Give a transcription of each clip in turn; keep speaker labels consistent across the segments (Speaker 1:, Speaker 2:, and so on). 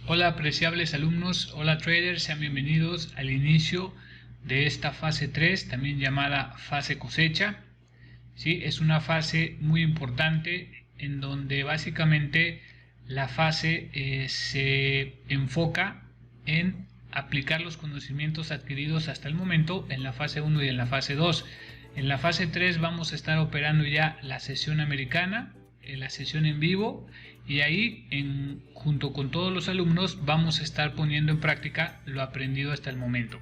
Speaker 1: Hola apreciables alumnos, hola traders, sean bienvenidos al inicio de esta fase 3, también llamada fase cosecha. ¿Sí? Es una fase muy importante en donde básicamente la fase se enfoca en aplicar los conocimientos adquiridos hasta el momento en la fase 1 y en la fase 2. En la fase 3 vamos a estar operando ya la sesión americana, la sesión en vivo, y ahí junto con todos los alumnos vamos a estar poniendo en práctica lo aprendido hasta el momento.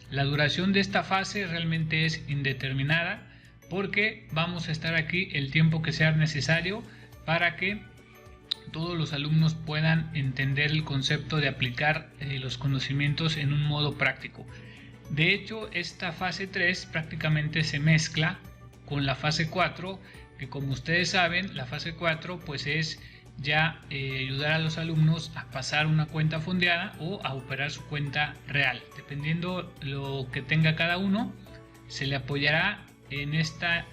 Speaker 1: La duración de esta fase realmente es indeterminada porque vamos a estar aquí el tiempo que sea necesario para que todos los alumnos puedan entender el concepto de aplicar los conocimientos en un modo práctico. De hecho, esta fase 3 prácticamente se mezcla con la fase 4, que como ustedes saben, la fase 4 pues es ya ayudar a los alumnos a pasar una cuenta fondeada o a operar su cuenta real. Dependiendo lo que tenga cada uno, se le apoyará en esta,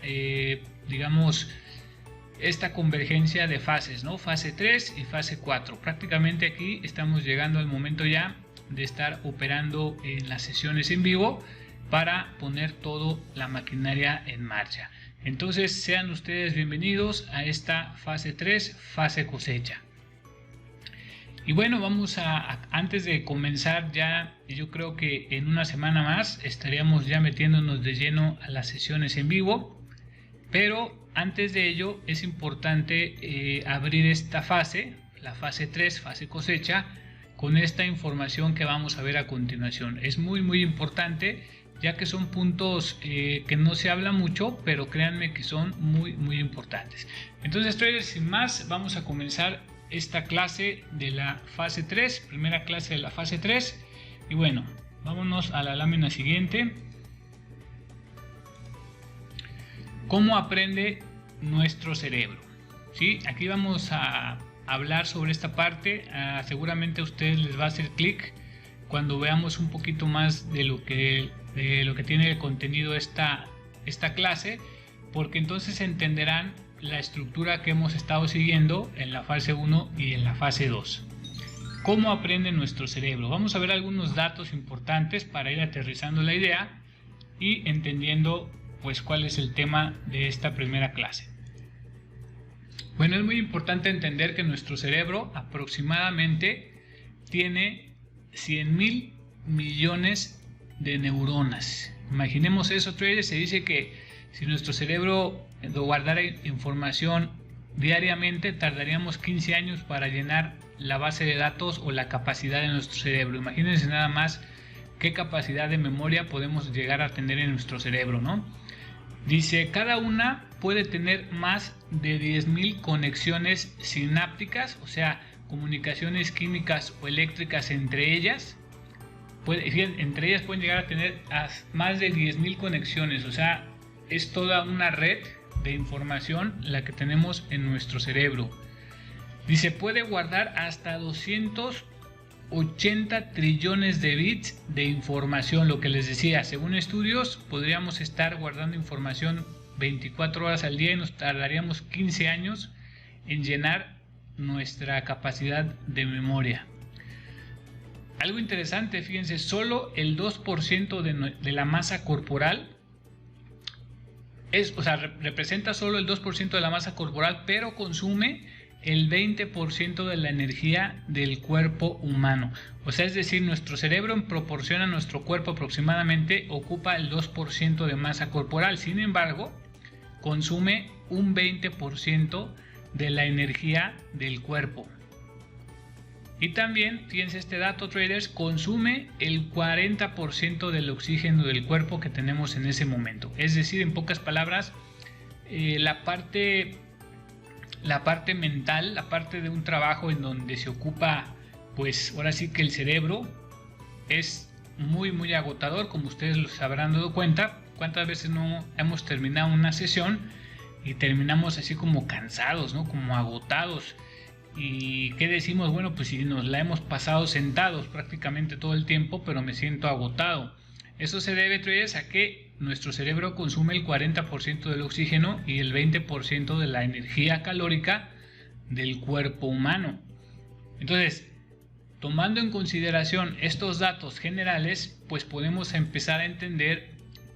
Speaker 1: esta convergencia de fases, ¿no? Fase 3 y fase 4. Prácticamente aquí estamos llegando al momento ya de estar operando en las sesiones en vivo para poner toda la maquinaria en marcha. Entonces sean ustedes bienvenidos a esta fase 3, fase cosecha. Y bueno, vamos antes de comenzar ya, yo creo que en una semana más estaríamos ya metiéndonos de lleno a las sesiones en vivo, pero antes de ello es importante abrir esta fase, la fase 3, fase cosecha, con esta información que vamos a ver a continuación. Es muy importante, ya que son puntos que no se habla mucho, pero créanme que son muy importantes. Entonces, traders, sin más, vamos a comenzar esta clase de la fase 3, primera clase de la fase 3. Y bueno, vámonos a la lámina siguiente. ¿Cómo aprende nuestro cerebro? ¿Sí? Aquí vamos a hablar sobre esta parte. Seguramente a ustedes les va a hacer clic cuando veamos un poquito más de lo que tiene el contenido esta clase, porque entonces entenderán la estructura que hemos estado siguiendo en la fase 1 y en la fase 2. ¿Cómo aprende nuestro cerebro? Vamos a ver algunos datos importantes para ir aterrizando la idea y entendiendo pues cuál es el tema de esta primera clase. Bueno, es muy importante entender que nuestro cerebro aproximadamente tiene 100.000 millones de neuronas. Imaginemos eso, traders. Se dice que si nuestro cerebro guardara información diariamente, tardaríamos 15 años para llenar la base de datos o la capacidad de nuestro cerebro. Imagínense nada más qué capacidad de memoria podemos llegar a tener en nuestro cerebro, ¿no? Dice, cada una puede tener más de 10.000 conexiones sinápticas, o sea, comunicaciones químicas o eléctricas entre ellas. Entre ellas pueden llegar a tener más de 10.000 conexiones, o sea, es toda una red de información la que tenemos en nuestro cerebro. Dice, puede guardar hasta 280 trillones de bits de información, lo que les decía, según estudios podríamos estar guardando información 24 horas al día y nos tardaríamos 15 años en llenar nuestra capacidad de memoria. Algo interesante, fíjense, solo el 2% de la masa corporal representa solo el 2% de la masa corporal, pero consume el 20% de la energía del cuerpo humano. O sea, es decir, nuestro cerebro en proporción a nuestro cuerpo aproximadamente ocupa el 2% de masa corporal. Sin embargo, consume un 20% de la energía del cuerpo. Y también, fíjense este dato, traders, consume el 40% del oxígeno del cuerpo que tenemos en ese momento. Es decir, en pocas palabras, la parte mental, la parte de un trabajo en donde se ocupa, pues ahora sí que el cerebro, es muy agotador, como ustedes los habrán dado cuenta. ¿Cuántas veces no hemos terminado una sesión y terminamos así como cansados, ¿no? Como agotados? ¿Y qué decimos? Bueno, pues si nos la hemos pasado sentados prácticamente todo el tiempo, pero me siento agotado. Eso se debe, traders, a que nuestro cerebro consume el 40% del oxígeno y el 20% de la energía calórica del cuerpo humano. Entonces, tomando en consideración estos datos generales, pues podemos empezar a entender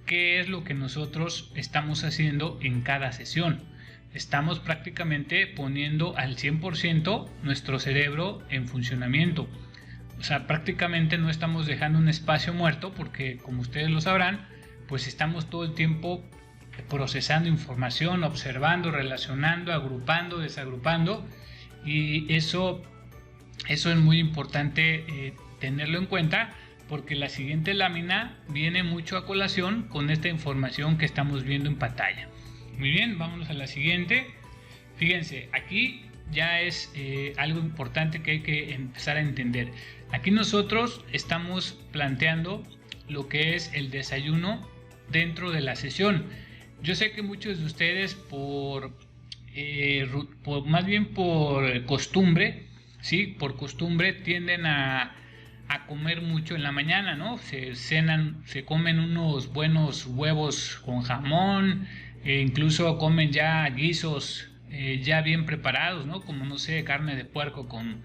Speaker 1: qué es lo que nosotros estamos haciendo en cada sesión. Estamos prácticamente poniendo al 100% nuestro cerebro en funcionamiento. O sea, prácticamente no estamos dejando un espacio muerto porque, como ustedes lo sabrán, pues estamos todo el tiempo procesando información, observando, relacionando, agrupando, desagrupando, y eso es muy importante tenerlo en cuenta, porque la siguiente lámina viene mucho a colación con esta información que estamos viendo en pantalla. Muy bien, vámonos a la siguiente. Fíjense, aquí ya es algo importante que hay que empezar a entender. Aquí nosotros estamos planteando lo que es el desayuno dentro de la sesión. Yo sé que muchos de ustedes más bien por costumbre, ¿sí? Por costumbre tienden a comer mucho en la mañana, ¿no? Se comen unos buenos huevos con jamón, incluso comen ya guisos ya bien preparados, ¿no? Como, no sé, carne de puerco con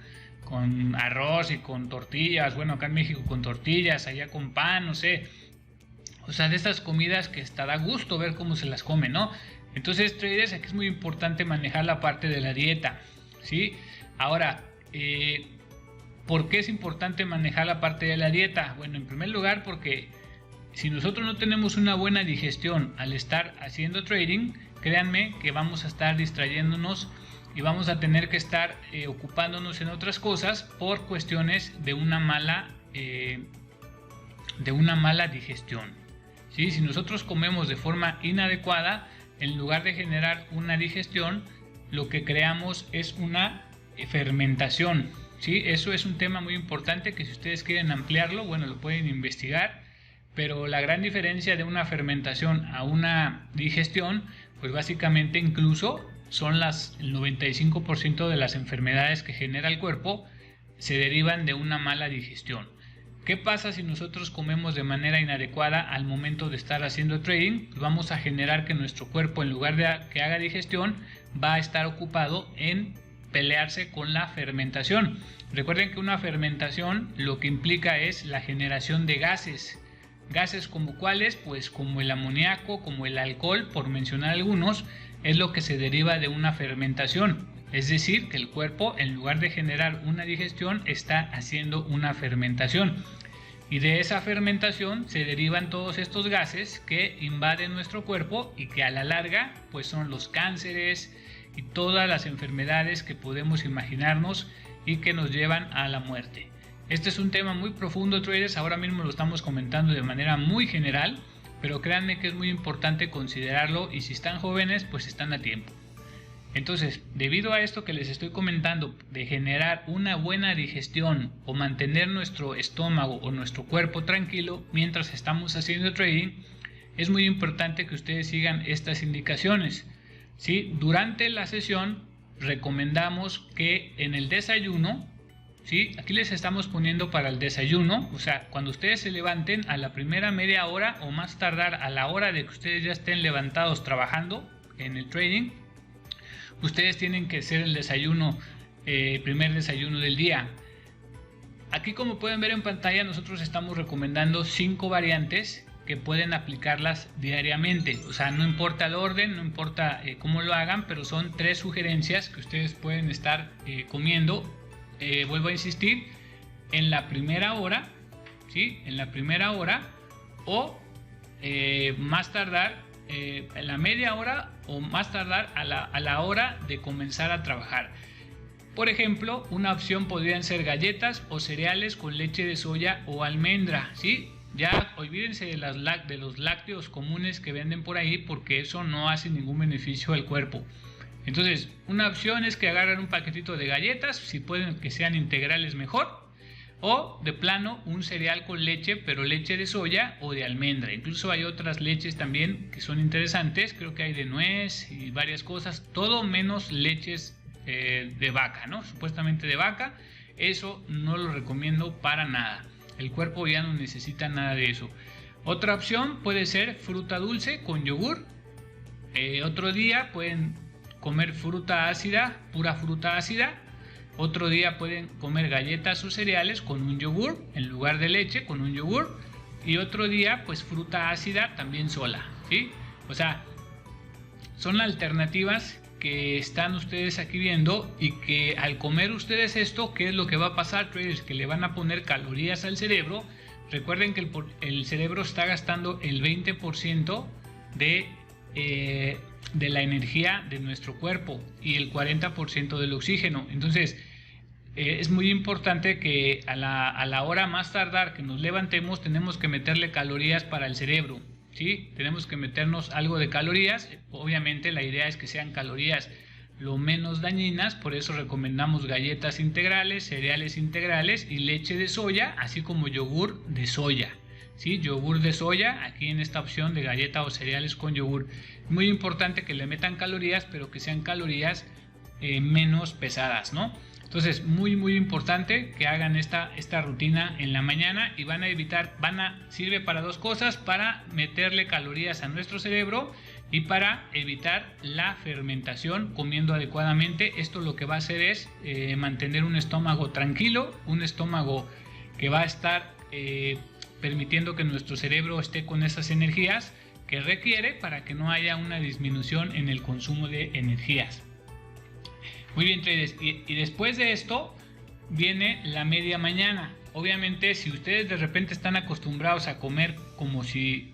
Speaker 1: arroz y con tortillas. Bueno, acá en México con tortillas, allá con pan, no sé. O sea, de estas comidas que está da gusto ver cómo se las come, ¿no? Entonces, traders, aquí es muy importante manejar la parte de la dieta, ¿sí? Ahora, ¿por qué es importante manejar la parte de la dieta? Bueno, en primer lugar, porque si nosotros no tenemos una buena digestión al estar haciendo trading, créanme que vamos a estar distrayéndonos y vamos a tener que estar ocupándonos en otras cosas por cuestiones de una mala digestión, ¿sí? Si nosotros comemos de forma inadecuada, en lugar de generar una digestión, lo que creamos es una fermentación, ¿sí? Eso es un tema muy importante que, si ustedes quieren ampliarlo, bueno, lo pueden investigar, pero la gran diferencia de una fermentación a una digestión, pues básicamente incluso son el 95% de las enfermedades que genera el cuerpo se derivan de una mala digestión. ¿Qué pasa si nosotros comemos de manera inadecuada al momento de estar haciendo trading? Pues vamos a generar que nuestro cuerpo, en lugar de que haga digestión, va a estar ocupado en pelearse con la fermentación. Recuerden que una fermentación lo que implica es la generación de gases. Gases como cuáles, pues como el amoníaco, como el alcohol, por mencionar algunos, es lo que se deriva de una fermentación. Es decir, que el cuerpo, en lugar de generar una digestión, está haciendo una fermentación. Y de esa fermentación se derivan todos estos gases que invaden nuestro cuerpo y que a la larga, pues son los cánceres y todas las enfermedades que podemos imaginarnos y que nos llevan a la muerte. Este es un tema muy profundo, traders. Ahora mismo lo estamos comentando de manera muy general, pero créanme que es muy importante considerarlo, y si están jóvenes, pues están a tiempo. Entonces, debido a esto que les estoy comentando, de generar una buena digestión o mantener nuestro estómago o nuestro cuerpo tranquilo mientras estamos haciendo trading, es muy importante que ustedes sigan estas indicaciones, ¿sí? Durante la sesión recomendamos que en el desayuno, ¿sí? Aquí les estamos poniendo para el desayuno, o sea, cuando ustedes se levanten, a la primera media hora o más tardar a la hora de que ustedes ya estén levantados trabajando en el trading, ustedes tienen que hacer el desayuno, primer desayuno del día. Aquí, como pueden ver en pantalla, nosotros estamos recomendando 5 variantes que pueden aplicarlas diariamente. O sea, no importa el orden, no importa cómo lo hagan, pero son 3 sugerencias que ustedes pueden estar comiendo. Vuelvo a insistir, en la primera hora, ¿sí? En la primera hora, o más tardar en la media hora, o más tardar a la hora de comenzar a trabajar. Por ejemplo, una opción podrían ser galletas o cereales con leche de soya o almendra, ¿sí? Ya olvídense de los lácteos comunes que venden por ahí, porque eso no hace ningún beneficio al cuerpo. Entonces, una opción es que agarren un paquetito de galletas, si pueden que sean integrales mejor, o de plano un cereal con leche, pero leche de soya o de almendra. Incluso hay otras leches también que son interesantes, creo que hay de nuez y varias cosas, todo menos leches de vaca, ¿no? Supuestamente de vaca. Eso no lo recomiendo para nada, el cuerpo ya no necesita nada de eso. Otra opción puede ser fruta dulce con yogur. Otro día pueden comer fruta ácida, pura fruta ácida. Otro día pueden comer galletas o cereales con un yogur en lugar de leche, con un yogur. Y otro día pues fruta ácida también sola, ¿sí? O sea, son alternativas que están ustedes aquí viendo, y que al comer ustedes esto, ¿qué es lo que va a pasar, traders? Que le van a poner calorías al cerebro. Recuerden que el cerebro está gastando el 20% de la energía de nuestro cuerpo y el 40% del oxígeno. Entonces es muy importante que a la hora más tardar que nos levantemos tenemos que meterle calorías para el cerebro, ¿sí? Tenemos que meternos algo de calorías. Obviamente la idea es que sean calorías lo menos dañinas, por eso recomendamos galletas integrales, cereales integrales y leche de soya, así como yogur de soya, ¿sí? Yogur de soya aquí en esta opción de galleta o cereales con yogur. Muy importante que le metan calorías, pero que sean calorías menos pesadas, ¿no? Entonces muy importante que hagan esta rutina en la mañana, y van a evitar, sirve para dos cosas: para meterle calorías a nuestro cerebro y para evitar la fermentación comiendo adecuadamente. Esto lo que va a hacer es mantener un estómago tranquilo, un estómago que va a estar permitiendo que nuestro cerebro esté con esas energías que requiere para que no haya una disminución en el consumo de energías. Muy bien, traders, y después de esto viene la media mañana. Obviamente, si ustedes de repente están acostumbrados a comer como si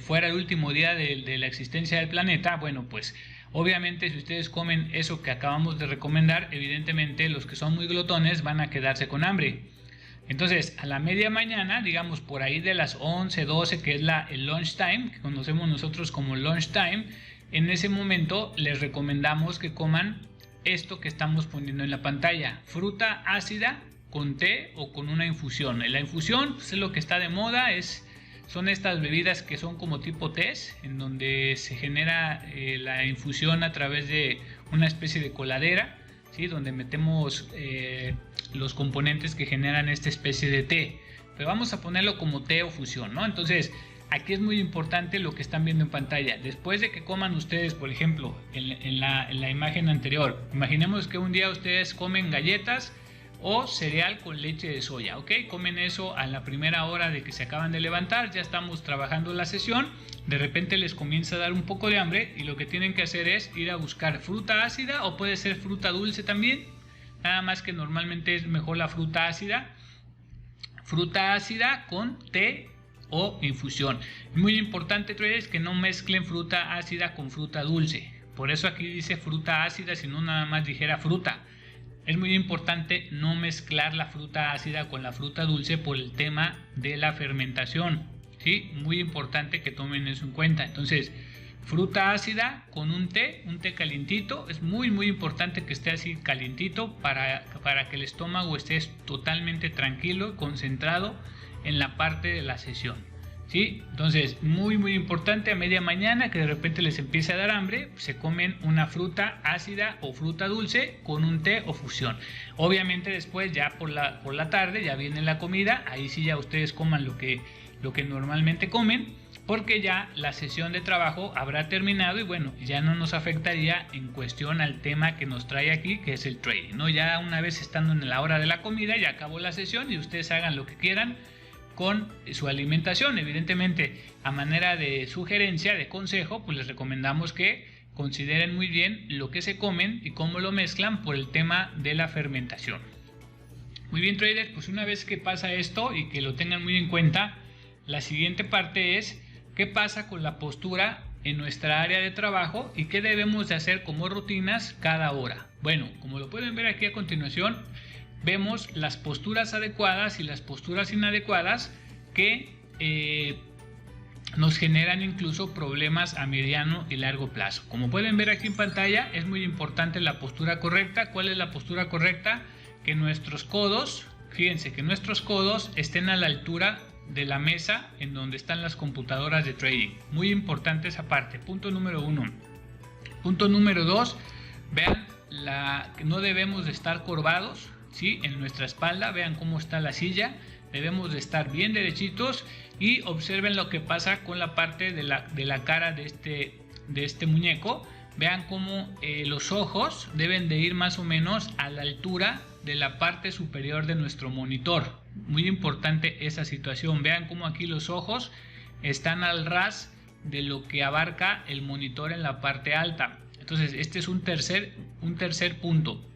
Speaker 1: fuera el último día de la existencia del planeta, bueno, pues obviamente si ustedes comen eso que acabamos de recomendar, evidentemente los que son muy glotones van a quedarse con hambre. Entonces, a la media mañana, digamos por ahí de las 11, 12, que es el lunch time, que conocemos nosotros como lunch time, en ese momento les recomendamos que coman esto que estamos poniendo en la pantalla: fruta ácida con té o con una infusión. La infusión pues, es lo que está de moda, son estas bebidas que son como tipo tés, en donde se genera la infusión a través de una especie de coladera, ¿sí? Donde metemos los componentes que generan esta especie de té, pero vamos a ponerlo como té o fusión, ¿no? Entonces aquí es muy importante lo que están viendo en pantalla. Después de que coman ustedes, por ejemplo, en la imagen anterior, imaginemos que un día ustedes comen galletas o cereal con leche de soya, ¿ok? Comen eso a la primera hora de que se acaban de levantar, ya estamos trabajando la sesión, de repente les comienza a dar un poco de hambre y lo que tienen que hacer es ir a buscar fruta ácida, o puede ser fruta dulce también, nada más que normalmente es mejor la fruta ácida con té o infusión. Muy importante, traders, que no mezclen fruta ácida con fruta dulce. Por eso aquí dice fruta ácida, si no nada más dijera fruta. Es muy importante no mezclar la fruta ácida con la fruta dulce por el tema de la fermentación, ¿sí? Muy importante que tomen eso en cuenta. Entonces, fruta ácida con un té calientito. Es muy importante que esté así calientito para que el estómago esté totalmente tranquilo, concentrado en la parte de la sesión, ¿sí? Entonces muy importante, a media mañana que de repente les empiece a dar hambre, se comen una fruta ácida o fruta dulce con un té o fusión. Obviamente después ya por la tarde ya viene la comida, ahí sí ya ustedes coman lo que normalmente comen, porque ya la sesión de trabajo habrá terminado y bueno, ya no nos afectaría en cuestión al tema que nos trae aquí, que es el trading, ¿no? Ya una vez estando en la hora de la comida ya acabó la sesión y ustedes hagan lo que quieran con su alimentación. Evidentemente, a manera de sugerencia, de consejo, pues les recomendamos que consideren muy bien lo que se comen y cómo lo mezclan por el tema de la fermentación. Muy bien, traders, pues una vez que pasa esto y que lo tengan muy en cuenta, la siguiente parte es qué pasa con la postura en nuestra área de trabajo y qué debemos de hacer como rutinas cada hora. Bueno, como lo pueden ver aquí a continuación, vemos las posturas adecuadas y las posturas inadecuadas que nos generan incluso problemas a mediano y largo plazo. Como pueden ver aquí en pantalla, es muy importante la postura correcta. ¿Cuál es la postura correcta? Que nuestros codos, fíjense que nuestros codos estén a la altura de la mesa en donde están las computadoras de trading. Muy importante esa parte. Punto número 1. Punto número 2, vean que no debemos de estar corvados, ¿sí? En nuestra espalda, vean cómo está la silla, debemos de estar bien derechitos y observen lo que pasa con la parte de la cara de este muñeco. vean cómo los ojos deben de ir más o menos a la altura de la parte superior de nuestro monitor. Muy importante esa situación. Vean cómo aquí los ojos están al ras de lo que abarca el monitor en la parte alta. Entonces este es un tercer punto.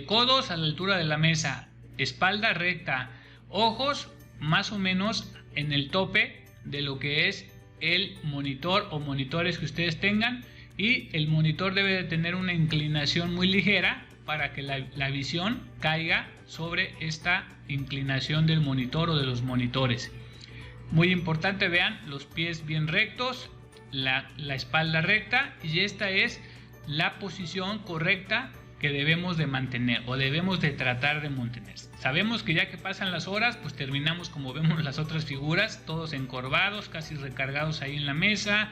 Speaker 1: Codos a la altura de la mesa, espalda recta, ojos más o menos en el tope de lo que es el monitor o monitores que ustedes tengan, y el monitor debe de tener una inclinación muy ligera para que la visión caiga sobre esta inclinación del monitor o de los monitores. Muy importante, vean los pies bien rectos, la espalda recta, y esta es la posición correcta que debemos de mantener o debemos de tratar de mantener. Sabemos que ya que pasan las horas, pues terminamos como vemos las otras figuras, todos encorvados, casi recargados ahí en la mesa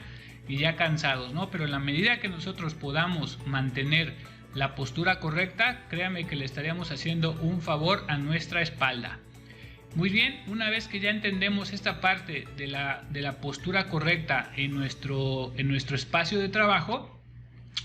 Speaker 1: y ya cansados, ¿no? Pero en la medida que nosotros podamos mantener la postura correcta, créanme que le estaríamos haciendo un favor a nuestra espalda. Muy bien, una vez que ya entendemos esta parte de la postura correcta en nuestro espacio de trabajo,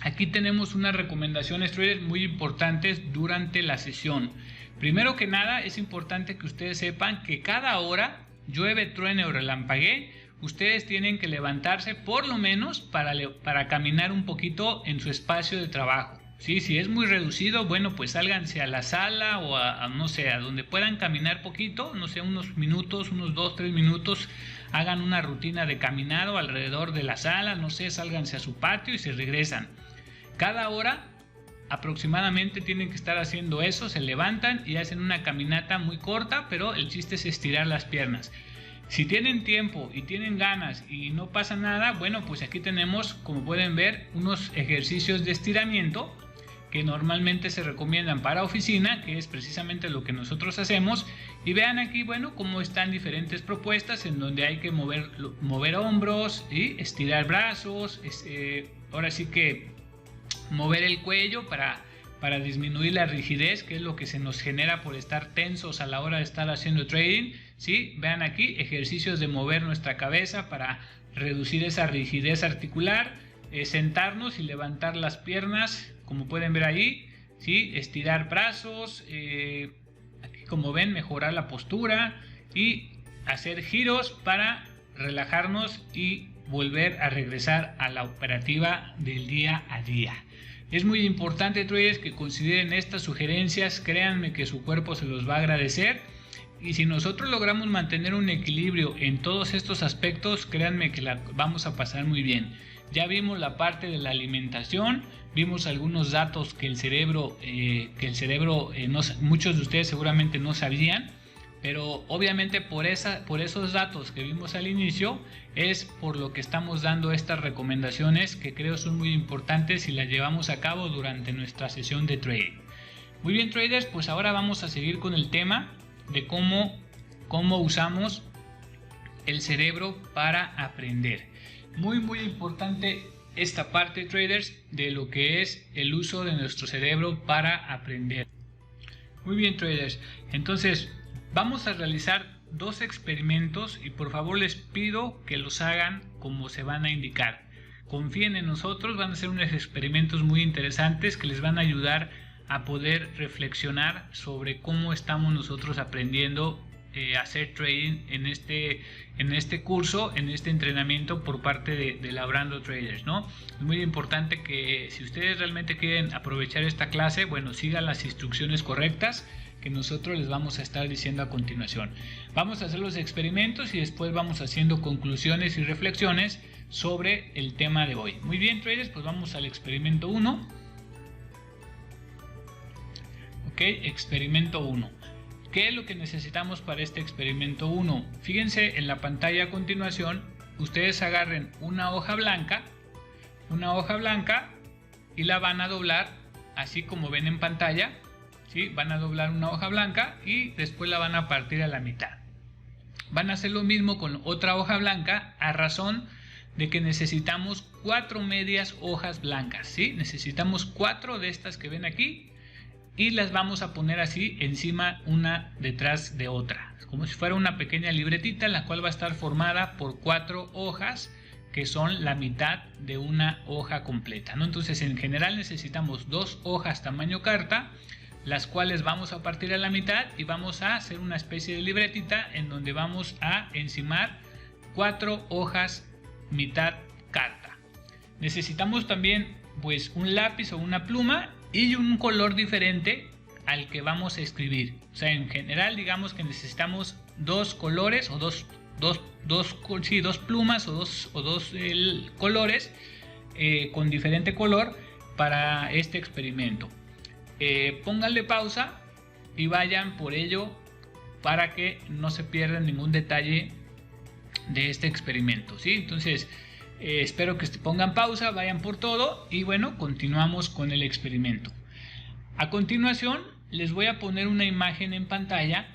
Speaker 1: aquí tenemos unas recomendaciones muy importantes durante la sesión. Primero que nada, es importante que ustedes sepan que cada hora, llueve, truene o relampaguee, ustedes tienen que levantarse por lo menos para caminar un poquito en su espacio de trabajo. ¿Sí? Si es muy reducido, bueno, pues sálganse a la sala o no sé, a donde puedan caminar poquito, no sé, unos minutos, unos 2-3 minutos, hagan una rutina de caminado alrededor de la sala, no sé, sálganse a su patio y se regresan. Cada hora aproximadamente tienen que estar haciendo eso, se levantan y hacen una caminata muy corta, pero el chiste es estirar las piernas. Si tienen tiempo y tienen ganas y no pasa nada, bueno, pues aquí tenemos, como pueden ver, unos ejercicios de estiramiento que normalmente se recomiendan para oficina, que es precisamente lo que nosotros hacemos. Y vean aquí, bueno, cómo están diferentes propuestas en donde hay que mover hombros y estirar brazos, ahora sí que mover el cuello para disminuir la rigidez, que es lo que se nos genera por estar tensos a la hora de estar haciendo trading. ¿Sí? Vean aquí ejercicios de mover nuestra cabeza para reducir esa rigidez articular, sentarnos y levantar las piernas, como pueden ver ahí, ¿sí? Estirar brazos, aquí como ven, mejorar la postura y hacer giros para relajarnos y volver a regresar a la operativa del día a día. Es muy importante, traders, que consideren estas sugerencias, créanme que su cuerpo se los va a agradecer. Y si nosotros logramos mantener un equilibrio en todos estos aspectos, créanme que la vamos a pasar muy bien. Ya vimos la parte de la alimentación, vimos algunos datos que el cerebro muchos de ustedes seguramente no sabían, pero obviamente por esos datos que vimos al inicio es por lo que estamos dando estas recomendaciones, que creo son muy importantes y las llevamos a cabo durante nuestra sesión de trading. Muy bien, traders, pues ahora vamos a seguir con el tema de cómo usamos el cerebro para aprender. Muy importante esta parte, traders, de lo que es el uso de nuestro cerebro para aprender. Muy bien, traders, entonces vamos a realizar dos experimentos y por favor les pido que los hagan como se van a indicar. Confíen en nosotros, van a ser unos experimentos muy interesantes que les van a ayudar a poder reflexionar sobre cómo estamos nosotros aprendiendo a hacer trading en este curso, en este entrenamiento por parte de Labrando Traders, ¿no? Es muy importante que si ustedes realmente quieren aprovechar esta clase, bueno, sigan las instrucciones correctas que nosotros les vamos a estar diciendo a continuación. Vamos a hacer los experimentos y después vamos haciendo conclusiones y reflexiones sobre el tema de hoy. Muy bien, traders, pues vamos al experimento 1. Ok, experimento 1. ¿Qué es lo que necesitamos para este experimento 1? Fíjense en la pantalla a continuación, ustedes agarren una hoja blanca y la van a doblar así como ven en pantalla, ¿sí? Van a doblar una hoja blanca y después la van a partir a la mitad. Van a hacer lo mismo con otra hoja blanca a razón de que necesitamos 4 medias hojas blancas, ¿sí? Necesitamos 4 de estas que ven aquí y las vamos a poner así encima una detrás de otra, como si fuera una pequeña libretita, la cual va a estar formada por 4 hojas que son la mitad de una hoja completa, ¿no? Entonces en general necesitamos 2 hojas tamaño carta, las cuales vamos a partir a la mitad y vamos a hacer una especie de libretita en donde vamos a encimar 4 hojas mitad carta. Necesitamos también pues un lápiz o una pluma y un color diferente al que vamos a escribir. O sea, en general digamos que necesitamos 2 colores o dos plumas o dos colores con diferente color para este experimento. Pónganle pausa y vayan por ello para que no se pierdan ningún detalle de este experimento, ¿sí? Entonces espero que pongan pausa, vayan por todo y bueno, continuamos con el experimento. A continuación les voy a poner una imagen en pantalla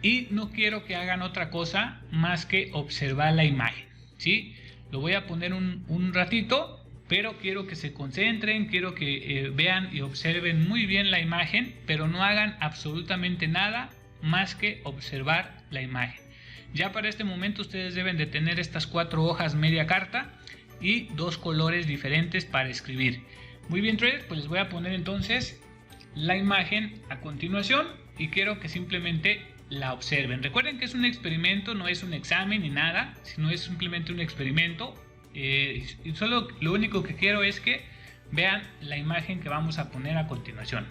Speaker 1: y no quiero que hagan otra cosa más que observar la imagen, ¿sí? Lo voy a poner un ratito, pero quiero que se concentren, quiero que vean y observen muy bien la imagen, pero no hagan absolutamente nada más que observar la imagen. Ya para este momento ustedes deben de tener estas 4 hojas media carta y 2 colores diferentes para escribir. Muy bien, traders, pues les voy a poner entonces la imagen a continuación y quiero que simplemente la observen. Recuerden que es un experimento, no es un examen ni nada, sino es simplemente un experimento. Y solo lo único que quiero es que vean la imagen que vamos a poner a continuación.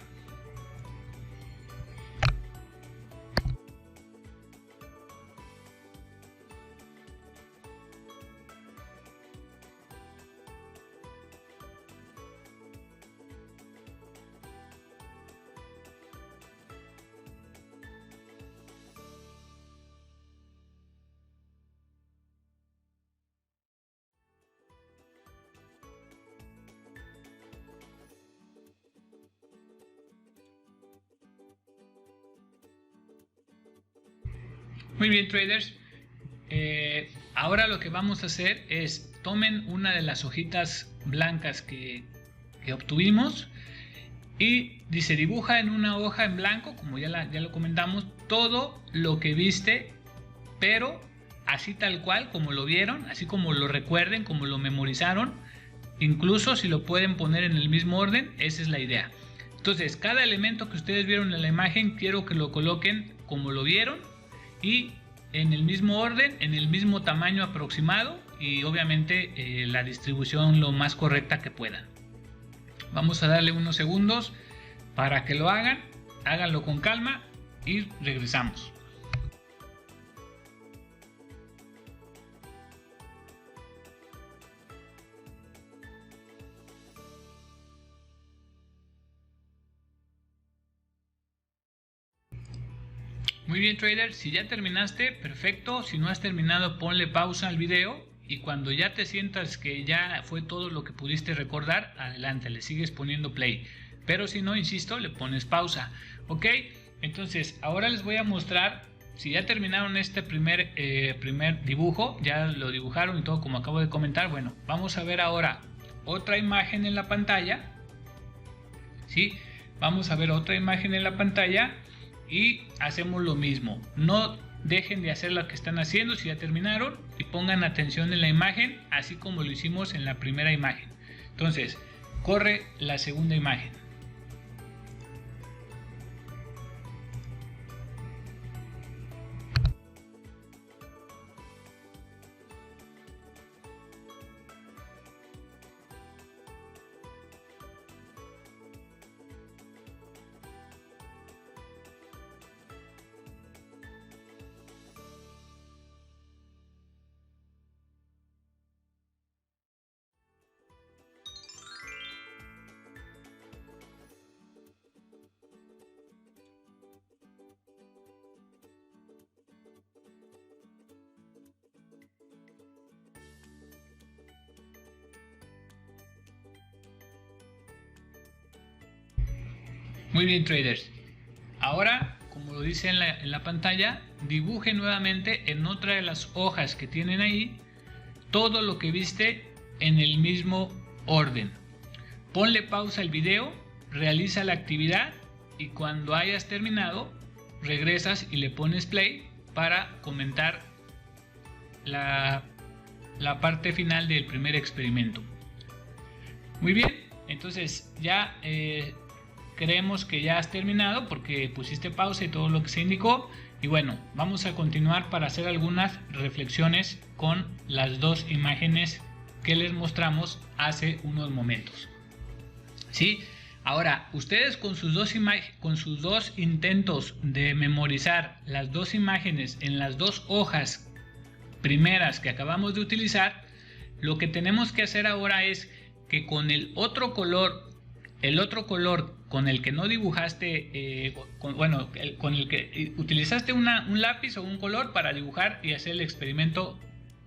Speaker 1: Muy bien, traders, ahora lo que vamos a hacer es tomen una de las hojitas blancas que obtuvimos y dice dibuja en una hoja en blanco, como ya lo comentamos, todo lo que viste, pero así tal cual como lo vieron, así como lo recuerden, como lo memorizaron, incluso si lo pueden poner en el mismo orden, esa es la idea. Entonces cada elemento que ustedes vieron en la imagen quiero que lo coloquen como lo vieron y en el mismo orden, en el mismo tamaño aproximado y obviamente la distribución lo más correcta que puedan. Vamos a darle unos segundos para que lo hagan, háganlo con calma y regresamos. Muy bien, trader, si ya terminaste, perfecto. Si no has terminado, ponle pausa al video y cuando ya te sientas que ya fue todo lo que pudiste recordar, adelante, le sigues poniendo play. Pero si no, insisto, le pones pausa. Ok, entonces ahora les voy a mostrar, si ya terminaron este primer dibujo, ya lo dibujaron y todo como acabo de comentar, bueno, vamos a ver ahora otra imagen en la pantalla. ¿Sí? Vamos a ver otra imagen en la pantalla y hacemos lo mismo. No dejen de hacer lo que están haciendo si ya terminaron y pongan atención en la imagen, así como lo hicimos en la primera imagen. Entonces, corre la segunda imagen. Muy bien, traders. Ahora, como lo dice en la pantalla, dibuje nuevamente en otra de las hojas que tienen ahí todo lo que viste en el mismo orden. Ponle pausa al video, realiza la actividad y cuando hayas terminado, regresas y le pones play para comentar la la parte final del primer experimento. Muy bien, entonces ya creemos que ya has terminado porque pusiste pausa y todo lo que se indicó. Y bueno, vamos a continuar para hacer algunas reflexiones con las dos imágenes que les mostramos hace unos momentos. ¿Sí? Ahora, ustedes con sus dos intentos de memorizar las dos imágenes en las dos hojas primeras que acabamos de utilizar, lo que tenemos que hacer ahora es que con el otro color con el que no dibujaste, con el que utilizaste un lápiz o un color para dibujar y hacer el experimento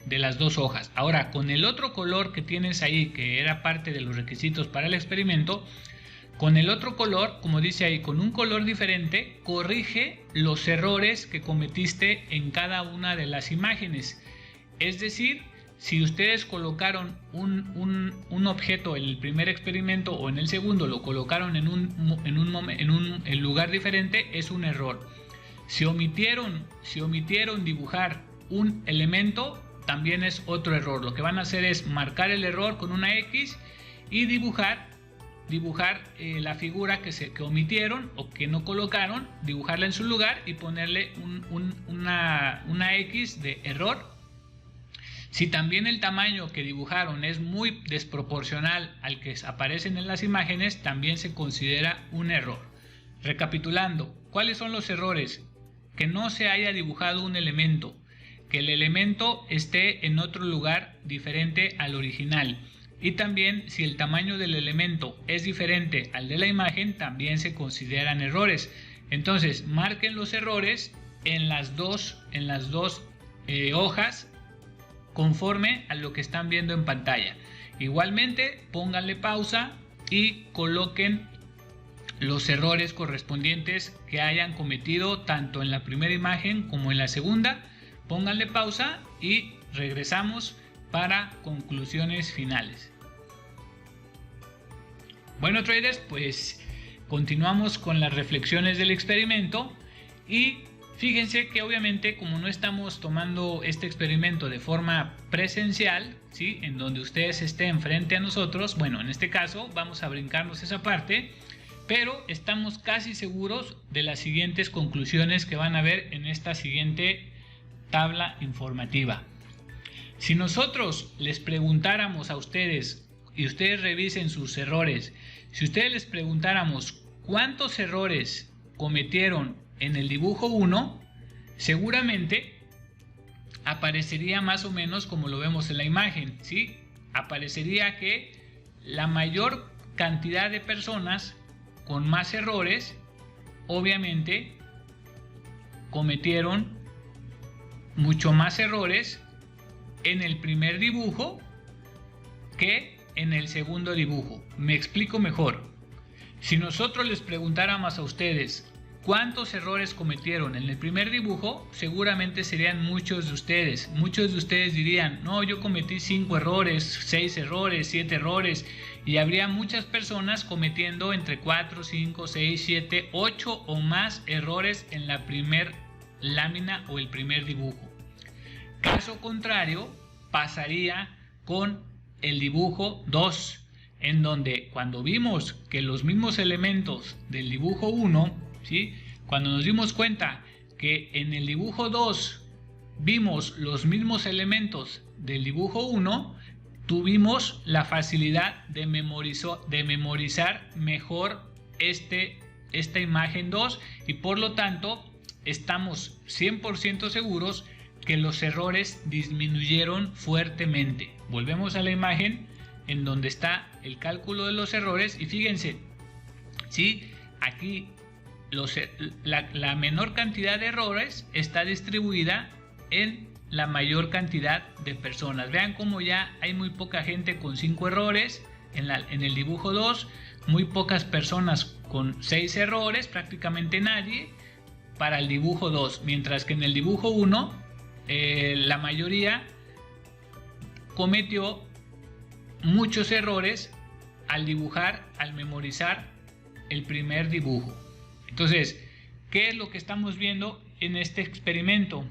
Speaker 1: de las dos hojas. Ahora, con el otro color que tienes ahí, que era parte de los requisitos para el experimento, con el otro color, como dice ahí, con un color diferente, corrige los errores que cometiste en cada una de las imágenes. Es decir, si ustedes colocaron un objeto en el primer experimento o en el segundo, lo colocaron en un lugar diferente, es un error. Si omitieron dibujar un elemento, también es otro error. Lo que van a hacer es marcar el error con una X y dibujar la figura que omitieron o que no colocaron, dibujarla en su lugar y ponerle una X de error. Si también el tamaño que dibujaron es muy desproporcional al que aparecen en las imágenes, también se considera un error. Recapitulando, ¿cuáles son los errores? Que no se haya dibujado un elemento, que el elemento esté en otro lugar diferente al original. Y también si el tamaño del elemento es diferente al de la imagen, también se consideran errores. Entonces, marquen los errores en las dos hojas conforme a lo que están viendo en pantalla. Igualmente, pónganle pausa y coloquen los errores correspondientes que hayan cometido tanto en la primera imagen como en la segunda. Pónganle pausa y regresamos para conclusiones finales. Bueno, traders, pues continuamos con las reflexiones del experimento y fíjense que obviamente como no estamos tomando este experimento de forma presencial, ¿sí?, en donde ustedes estén frente a nosotros, bueno, en este caso vamos a brincarnos esa parte, pero estamos casi seguros de las siguientes conclusiones que van a ver en esta siguiente tabla informativa. Si nosotros les preguntáramos a ustedes, y ustedes revisen sus errores, si ustedes les preguntáramos cuántos errores cometieron en el dibujo 1, seguramente aparecería más o menos como lo vemos en la imagen, ¿sí? Aparecería que la mayor cantidad de personas con más errores, obviamente, cometieron mucho más errores en el primer dibujo que en el segundo dibujo. Me explico mejor. Si nosotros les preguntáramos a ustedes cuántos errores cometieron en el primer dibujo, seguramente serían muchos de ustedes. Muchos de ustedes dirían, no, yo cometí 5 errores, 6 errores, 7 errores, y habría muchas personas cometiendo entre 4, 5, 6, 7, 8 o más errores en la primer lámina o el primer dibujo. Caso contrario, pasaría con el dibujo 2, en donde cuando vimos que los mismos elementos del dibujo 1, ¿sí?, cuando nos dimos cuenta que en el dibujo 2 vimos los mismos elementos del dibujo 1, tuvimos la facilidad de memorizar mejor esta imagen 2 y por lo tanto estamos 100% seguros que los errores disminuyeron fuertemente. Volvemos a la imagen en donde está el cálculo de los errores y fíjense, ¿sí?, aquí la menor cantidad de errores está distribuida en la mayor cantidad de personas. Vean cómo ya hay muy poca gente con 5 errores en el dibujo 2, muy pocas personas con 6 errores, prácticamente nadie para el dibujo 2, mientras que en el dibujo 1 la mayoría cometió muchos errores al dibujar, al memorizar el primer dibujo. Entonces, ¿qué es lo que estamos viendo en este experimento?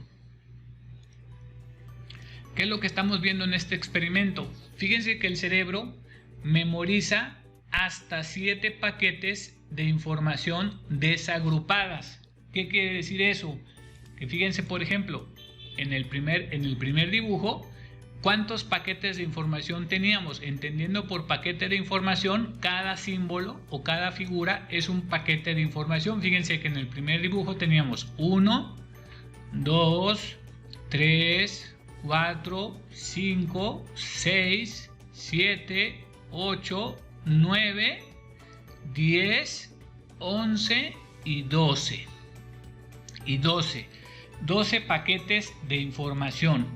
Speaker 1: ¿Qué es lo que estamos viendo en este experimento? Fíjense que el cerebro memoriza hasta 7 paquetes de información desagrupadas. ¿Qué quiere decir eso? Que fíjense, por ejemplo, en el primer dibujo, ¿cuántos paquetes de información teníamos? Entendiendo por paquete de información, cada símbolo o cada figura es un paquete de información. Fíjense que en el primer dibujo teníamos 1, 2, 3, 4, 5, 6, 7, 8, 9, 10, 11 y 12. 12 paquetes de información.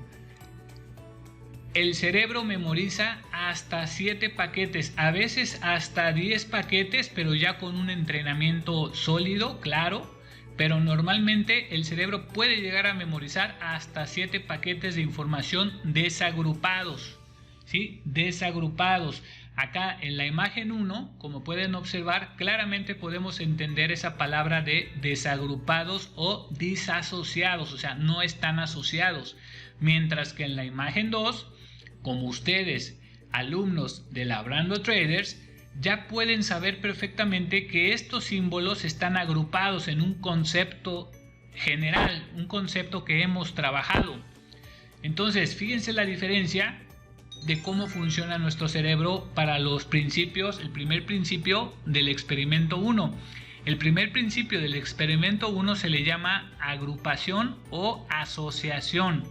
Speaker 1: El cerebro memoriza hasta 7 paquetes, a veces hasta 10 paquetes, pero ya con un entrenamiento sólido, claro. Pero normalmente el cerebro puede llegar a memorizar hasta 7 paquetes de información desagrupados, ¿sí? Desagrupados. Acá en la imagen 1, como pueden observar, claramente podemos entender esa palabra de desagrupados o disasociados, o sea, no están asociados. Mientras que en la imagen 2, como ustedes, alumnos de Labrando Traders, ya pueden saber perfectamente que estos símbolos están agrupados en un concepto general, un concepto que hemos trabajado. Entonces, fíjense la diferencia de cómo funciona nuestro cerebro para los principios, el primer principio del experimento 1. El primer principio del experimento 1 se le llama agrupación o asociación.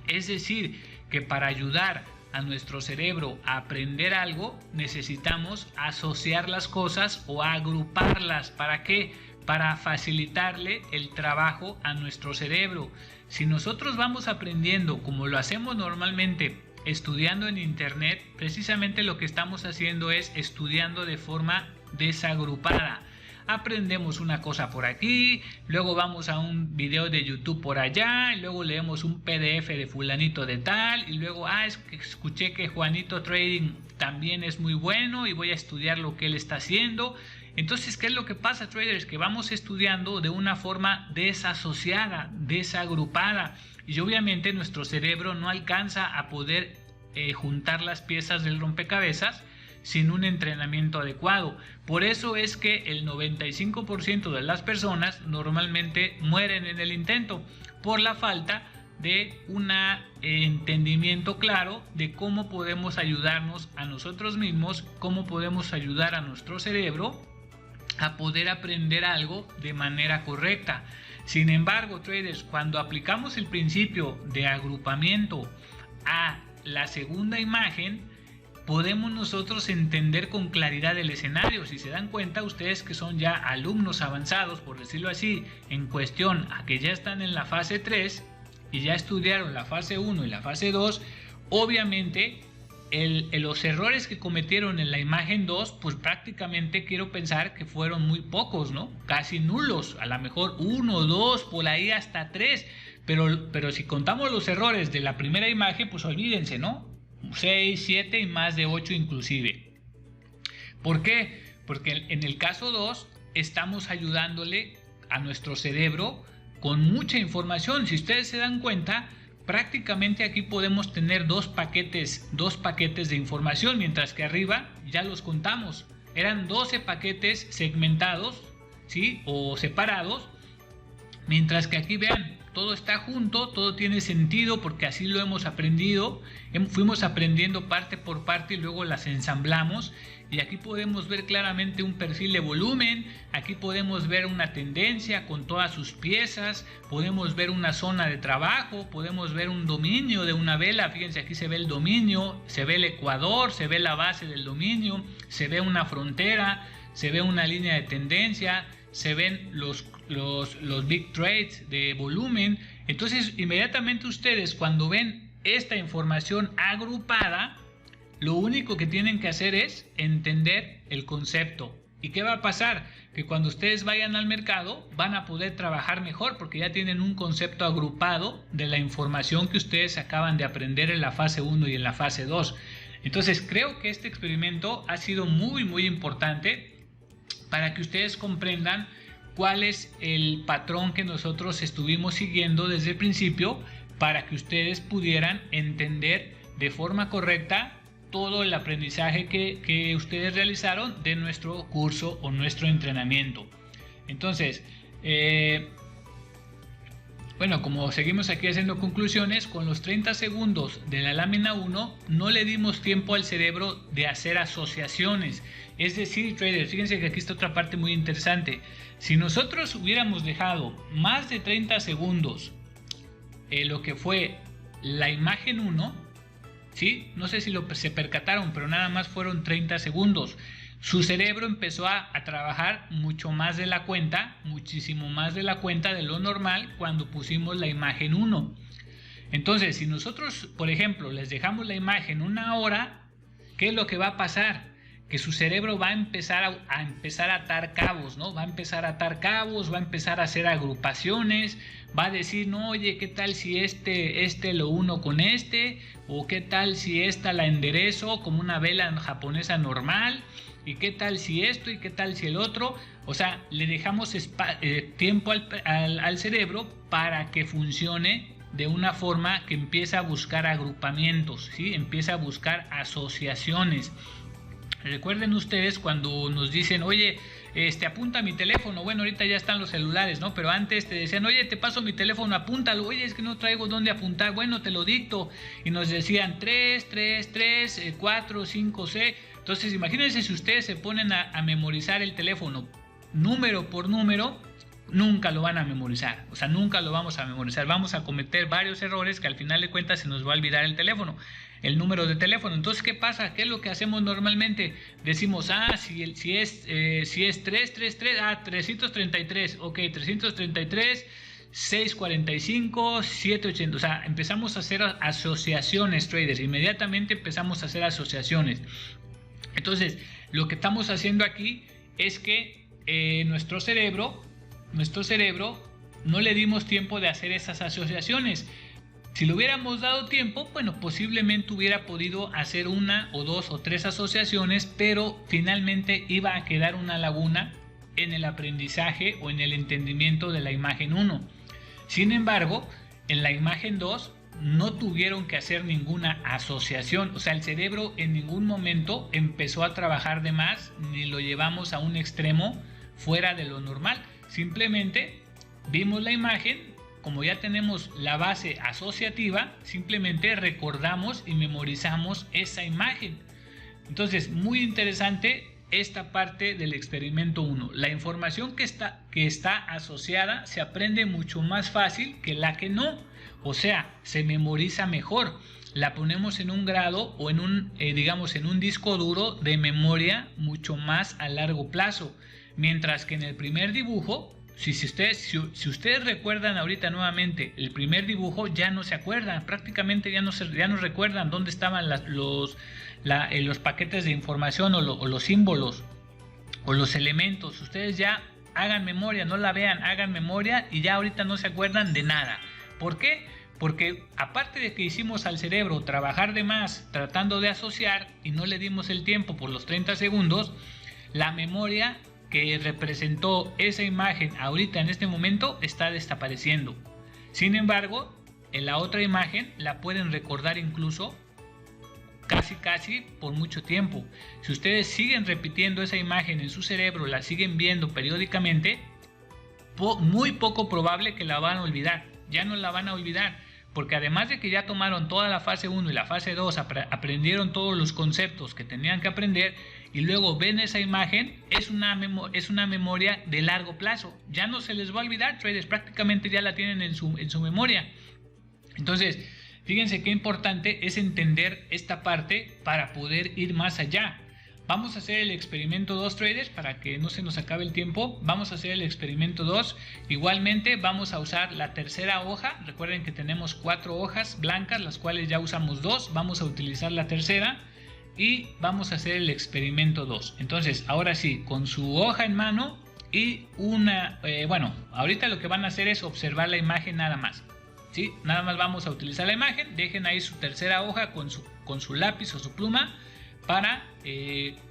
Speaker 1: Es decir, que para ayudar a nuestro cerebro a aprender algo, necesitamos asociar las cosas o agruparlas. ¿Para qué? Para facilitarle el trabajo a nuestro cerebro. Si nosotros vamos aprendiendo como lo hacemos normalmente, estudiando en internet, precisamente lo que estamos haciendo es estudiando de forma desagrupada. Aprendemos una cosa por aquí, luego vamos a un video de YouTube por allá, y luego leemos un PDF de fulanito de tal, y luego, es que escuché que Juanito Trading también es muy bueno y voy a estudiar lo que él está haciendo. Entonces, ¿qué es lo que pasa, traders? Que vamos estudiando de una forma desasociada, desagrupada, y obviamente nuestro cerebro no alcanza a poder juntar las piezas del rompecabezas sin un entrenamiento adecuado. Por eso es que el 95% de las personas normalmente mueren en el intento, por la falta de un entendimiento claro de cómo podemos ayudarnos a nosotros mismos, cómo podemos ayudar a nuestro cerebro a poder aprender algo de manera correcta. Sin embargo, traders, cuando aplicamos el principio de agrupamiento a la segunda imagen, podemos nosotros entender con claridad el escenario. Si se dan cuenta, ustedes que son ya alumnos avanzados, por decirlo así, en cuestión a que ya están en la fase 3 y ya estudiaron la fase 1 y la fase 2, obviamente los errores que cometieron en la imagen 2, pues prácticamente quiero pensar que fueron muy pocos, ¿no? Casi nulos, a lo mejor 1, 2, por ahí hasta 3, pero si contamos los errores de la primera imagen, pues olvídense, ¿no? 6, 7 y más de 8 inclusive. ¿Por qué? Porque en el caso 2 estamos ayudándole a nuestro cerebro con mucha información. Si ustedes se dan cuenta, prácticamente aquí podemos tener dos paquetes de información, mientras que arriba ya los contamos. Eran 12 paquetes segmentados, ¿sí? O separados, mientras que aquí vean, todo está junto, todo tiene sentido porque así lo hemos aprendido. Fuimos aprendiendo parte por parte y luego las ensamblamos. Y aquí podemos ver claramente un perfil de volumen, aquí podemos ver una tendencia con todas sus piezas, podemos ver una zona de trabajo, podemos ver un dominio de una vela. Fíjense, aquí se ve el dominio, se ve el ecuador, se ve la base del dominio, se ve una frontera, se ve una línea de tendencia, se ven los big trades de volumen. Entonces, inmediatamente ustedes, cuando ven esta información agrupada, lo único que tienen que hacer es entender el concepto. ¿Y qué va a pasar? Que cuando ustedes vayan al mercado van a poder trabajar mejor porque ya tienen un concepto agrupado de la información que ustedes acaban de aprender en la fase 1 y en la fase 2. Entonces, creo que este experimento ha sido muy importante para que ustedes comprendan cuál es el patrón que nosotros estuvimos siguiendo desde el principio para que ustedes pudieran entender de forma correcta todo el aprendizaje que ustedes realizaron de nuestro curso o nuestro entrenamiento. Entonces, bueno, como seguimos aquí haciendo conclusiones, con los 30 segundos de la lámina 1 no le dimos tiempo al cerebro de hacer asociaciones. Es decir, traders, fíjense que aquí está otra parte muy interesante. Si nosotros hubiéramos dejado más de 30 segundos lo que fue la imagen 1, ¿sí? No sé si se percataron, pero nada más fueron 30 segundos. Su cerebro empezó a trabajar mucho más de la cuenta, muchísimo más de la cuenta de lo normal cuando pusimos la imagen 1. Entonces, si nosotros, por ejemplo, les dejamos la imagen 1 hora, ¿qué es lo que va a pasar? Que su cerebro va a empezar a atar cabos, ¿no? Va a empezar a atar cabos, va a empezar a hacer agrupaciones, va a decir, no, oye, ¿qué tal si este lo uno con este? O ¿qué tal si esta la enderezo como una vela japonesa normal? ¿Y qué tal si esto? ¿Y qué tal si el otro? O sea, le dejamos tiempo al cerebro para que funcione de una forma que empieza a buscar agrupamientos, ¿sí? Empieza a buscar asociaciones. Recuerden ustedes cuando nos dicen, oye, apunta mi teléfono. Bueno, ahorita ya están los celulares, ¿no? Pero antes te decían, oye, te paso mi teléfono, apúntalo. Oye, es que no traigo dónde apuntar. Bueno, te lo dicto. Y nos decían 3, 3, 3, 4, 5, 6. Entonces, imagínense si ustedes se ponen a memorizar el teléfono número por número, nunca lo van a memorizar. O sea, nunca lo vamos a memorizar. Vamos a cometer varios errores que al final de cuentas se nos va a olvidar el teléfono, el número de teléfono. Entonces, ¿qué pasa? ¿Qué es lo que hacemos normalmente? Decimos, si es 333, 333, ok, 333, 645, 780. O sea, empezamos a hacer asociaciones, traders. Inmediatamente empezamos a hacer asociaciones. Entonces, lo que estamos haciendo aquí es que nuestro cerebro no le dimos tiempo de hacer esas asociaciones. Si le hubiéramos dado tiempo, bueno, posiblemente hubiera podido hacer 1 o 2 o 3 asociaciones, pero finalmente iba a quedar una laguna en el aprendizaje o en el entendimiento de la imagen 1. Sin embargo, en la imagen 2 no tuvieron que hacer ninguna asociación. O sea, el cerebro en ningún momento empezó a trabajar de más, ni lo llevamos a un extremo fuera de lo normal. Simplemente vimos la imagen. Como ya tenemos la base asociativa, simplemente recordamos y memorizamos esa imagen. Entonces, muy interesante esta parte del experimento 1. La información que está asociada se aprende mucho más fácil que la que no. O sea, se memoriza mejor. La ponemos en un grado o en un disco duro de memoria mucho más a largo plazo. Mientras que en el primer dibujo, si ustedes recuerdan ahorita nuevamente el primer dibujo, ya no se acuerdan, prácticamente ya no recuerdan dónde estaban los paquetes de información o los símbolos o los elementos. Ustedes ya hagan memoria, no la vean, hagan memoria y ya ahorita no se acuerdan de nada. ¿Por qué? Porque aparte de que hicimos al cerebro trabajar de más tratando de asociar y no le dimos el tiempo por los 30 segundos, la memoria que representó esa imagen ahorita en este momento está desapareciendo. Sin embargo, en la otra imagen la pueden recordar incluso casi por mucho tiempo. Si ustedes siguen repitiendo esa imagen en su cerebro, la siguen viendo periódicamente, muy poco probable que la van a olvidar. Ya no la van a olvidar, porque además de que ya tomaron toda la fase 1 y la fase 2, aprendieron todos los conceptos que tenían que aprender y luego ven esa imagen, es una memoria de largo plazo. Ya no se les va a olvidar, traders, prácticamente ya la tienen en su memoria. Entonces, fíjense qué importante es entender esta parte para poder ir más allá. Vamos a hacer el experimento 2, traders, para que no se nos acabe el tiempo. Vamos a hacer el experimento 2. Igualmente vamos a usar la tercera hoja. Recuerden que tenemos 4 hojas blancas, las cuales ya usamos 2. Vamos a utilizar la tercera y vamos a hacer el experimento 2. Entonces, ahora sí, con su hoja en mano y ahorita lo que van a hacer es observar la imagen nada más. ¿Sí? Nada más vamos a utilizar la imagen. Dejen ahí su tercera hoja con su lápiz o su pluma. Para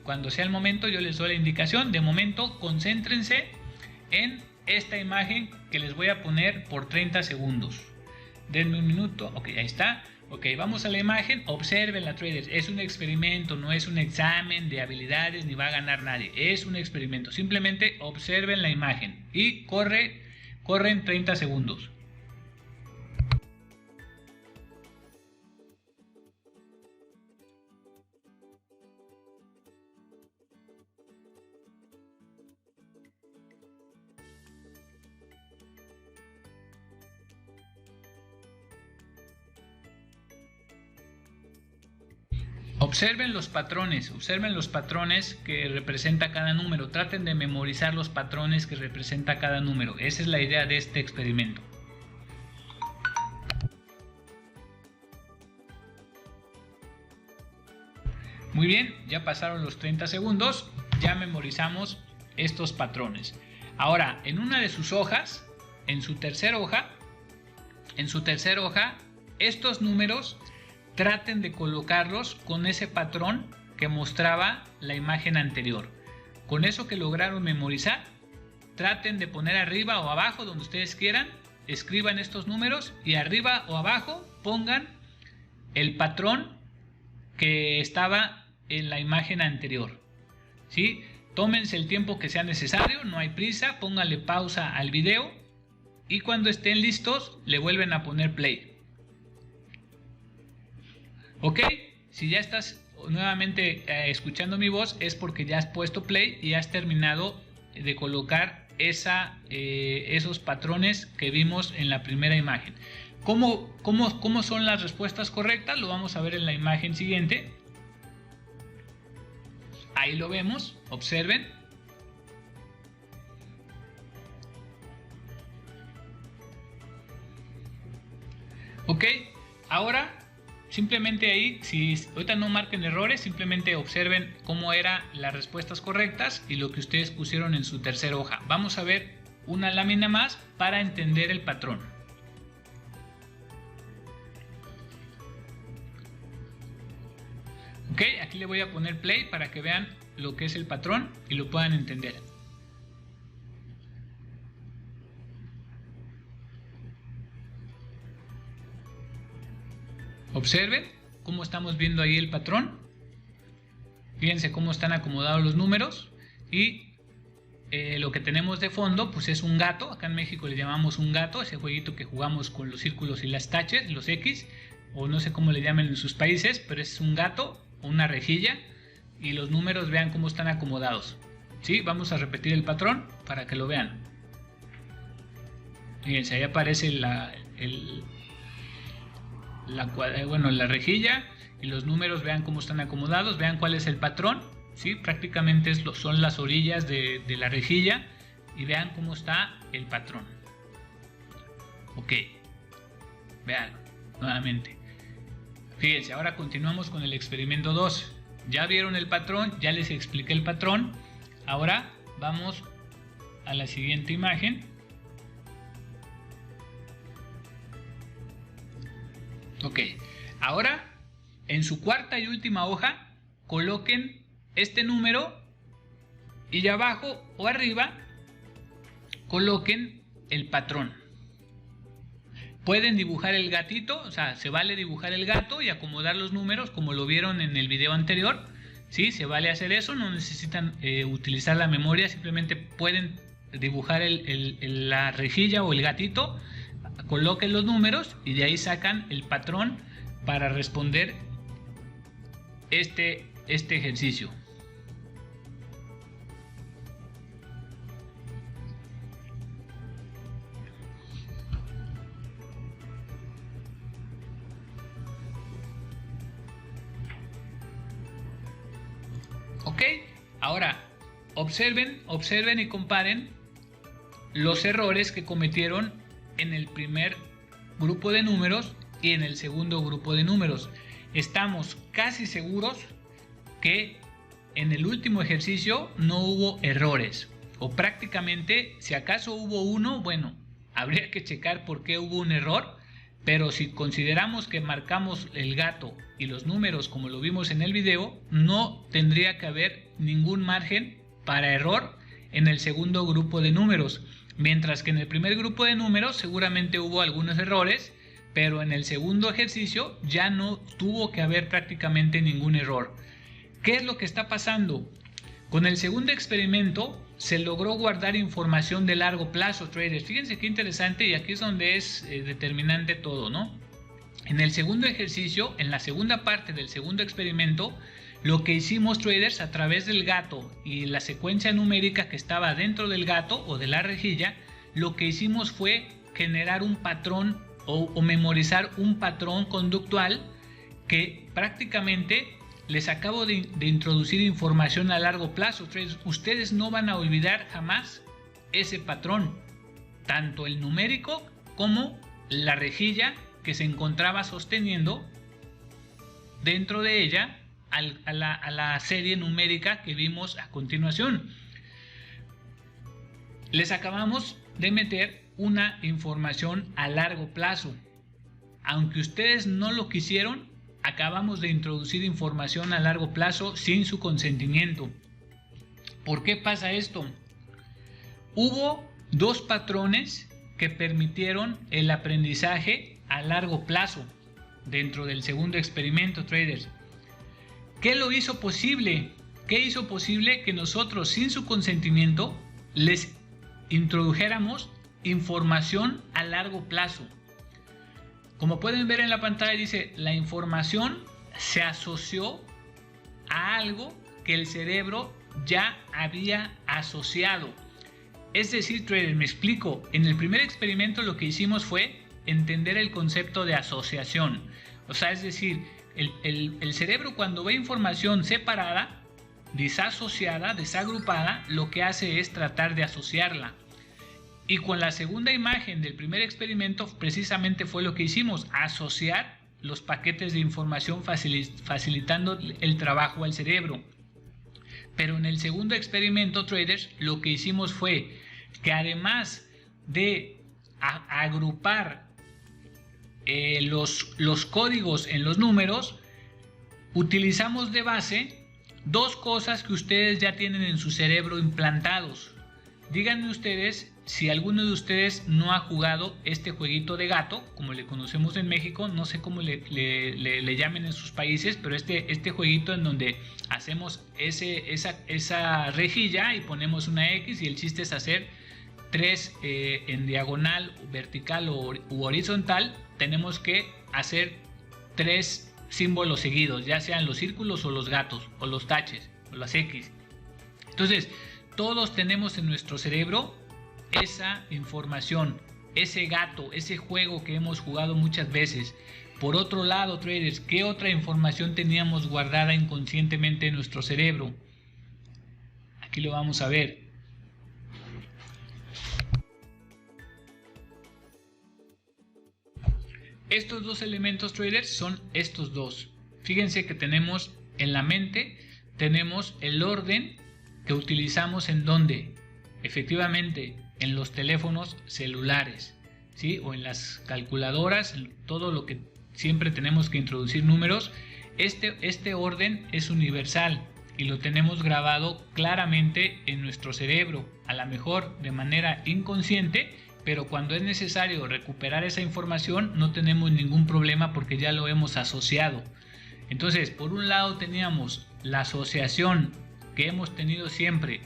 Speaker 1: cuando sea el momento yo les doy la indicación. De momento concéntrense en esta imagen que les voy a poner por 30 segundos. denme un minuto. Ok, ahí está. Ok, vamos a la imagen. Observenla, traders. Es un experimento, no es un examen de habilidades ni va a ganar nadie. Es un experimento. Simplemente observen la imagen y corren 30 segundos. Observen los patrones que representa cada número. Traten de memorizar los patrones que representa cada número. Esa es la idea de este experimento. Muy bien, ya pasaron los 30 segundos, ya memorizamos estos patrones. Ahora, en una de sus hojas, en su tercera hoja, estos números traten de colocarlos con ese patrón que mostraba la imagen anterior. Con eso que lograron memorizar, traten de poner arriba o abajo, donde ustedes quieran, escriban estos números y arriba o abajo pongan el patrón que estaba en la imagen anterior. ¿Sí? Tómense el tiempo que sea necesario, no hay prisa, pónganle pausa al video y cuando estén listos le vuelven a poner play. Ok, si ya estás nuevamente escuchando mi voz es porque ya has puesto play y has terminado de colocar esos patrones que vimos en la primera imagen. ¿Cómo son las respuestas correctas? Lo vamos a ver en la imagen siguiente. Ahí lo vemos, observen. Ok, ahora simplemente ahí, si ahorita no marquen errores, simplemente observen cómo eran las respuestas correctas y lo que ustedes pusieron en su tercera hoja. Vamos a ver una lámina más para entender el patrón. Ok, aquí le voy a poner play para que vean lo que es el patrón y lo puedan entender. Observen cómo estamos viendo ahí el patrón. Fíjense cómo están acomodados los números y lo que tenemos de fondo pues es un gato. Acá en México le llamamos un gato, ese jueguito que jugamos con los círculos y las taches, los X, o no sé cómo le llamen en sus países, pero es un gato o una rejilla y los números vean cómo están acomodados. ¿Sí? Vamos a repetir el patrón para que lo vean. Fíjense, ahí aparece la rejilla y los números, vean cómo están acomodados, vean cuál es el patrón, ¿sí? Prácticamente son las orillas de la rejilla y vean cómo está el patrón. Ok, vean nuevamente. Fíjense, ahora continuamos con el experimento 2. Ya vieron el patrón, ya les expliqué el patrón. Ahora vamos a la siguiente imagen. Ok, ahora en su cuarta y última hoja coloquen este número y abajo o arriba coloquen el patrón. Pueden dibujar el gatito, o sea, se vale dibujar el gato y acomodar los números como lo vieron en el video anterior. Sí, se vale hacer eso, no necesitan utilizar la memoria, simplemente pueden dibujar la rejilla o el gatito. Coloquen los números y de ahí sacan el patrón para responder este ejercicio. Ok, ahora observen y comparen los errores que cometieron en el primer grupo de números y en el segundo grupo de números. Estamos casi seguros que en el último ejercicio no hubo errores, o prácticamente, si acaso hubo uno, bueno, habría que checar por qué hubo un error, pero si consideramos que marcamos el gato y los números como lo vimos en el video, no tendría que haber ningún margen para error en el segundo grupo de números. Mientras que en el primer grupo de números seguramente hubo algunos errores, pero en el segundo ejercicio ya no tuvo que haber prácticamente ningún error. ¿Qué es lo que está pasando? Con el segundo experimento se logró guardar información de largo plazo, traders. Fíjense qué interesante, y aquí es donde es determinante todo, ¿no? En el segundo ejercicio, en la segunda parte del segundo experimento, lo que hicimos, traders, a través del gato y la secuencia numérica que estaba dentro del gato o de la rejilla, lo que hicimos fue generar un patrón o memorizar un patrón conductual que prácticamente les acabo de introducir información a largo plazo. Ustedes no van a olvidar jamás ese patrón, tanto el numérico como la rejilla que se encontraba sosteniendo dentro de ella a la serie numérica que vimos a continuación. Les acabamos de meter una información a largo plazo. Aunque ustedes no lo quisieron, acabamos de introducir información a largo plazo sin su consentimiento. ¿Por qué pasa esto? Hubo dos patrones que permitieron el aprendizaje a largo plazo dentro del segundo experimento, traders. ¿Qué lo hizo posible? ¿Qué hizo posible que nosotros sin su consentimiento les introdujéramos información a largo plazo? Como pueden ver en la pantalla, dice: la información se asoció a algo que el cerebro ya había asociado. Es decir, traders, me explico. En el primer experimento lo que hicimos fue entender el concepto de asociación. O sea, es decir, el cerebro, cuando ve información separada, disasociada, desagrupada, lo que hace es tratar de asociarla. Y con la segunda imagen del primer experimento precisamente fue lo que hicimos: asociar los paquetes de información, facilitando el trabajo al cerebro. Pero en el segundo experimento, traders, lo que hicimos fue que además de agrupar los códigos en los números, utilizamos de base dos cosas que ustedes ya tienen en su cerebro implantados. Díganme ustedes si alguno de ustedes no ha jugado este jueguito de gato, como le conocemos en México. No sé cómo le llamen en sus países, pero este jueguito en donde hacemos esa rejilla y ponemos una X, y el chiste es hacer tres en diagonal, vertical u horizontal. Tenemos que hacer tres símbolos seguidos, ya sean los círculos o los gatos o los taches o las X. Entonces, todos tenemos en nuestro cerebro esa información, ese gato, ese juego que hemos jugado muchas veces. Por otro lado, traders, ¿qué otra información teníamos guardada inconscientemente en nuestro cerebro? Aquí lo vamos a ver. Estos dos elementos, traders, son estos dos. Fíjense que tenemos en la mente, tenemos el orden que utilizamos en donde, efectivamente, en los teléfonos celulares, ¿sí? O en las calculadoras, en todo lo que siempre tenemos que introducir números. Este orden es universal y lo tenemos grabado claramente en nuestro cerebro, a lo mejor de manera inconsciente, pero cuando es necesario recuperar esa información no tenemos ningún problema porque ya lo hemos asociado. Entonces, por un lado teníamos la asociación que hemos tenido siempre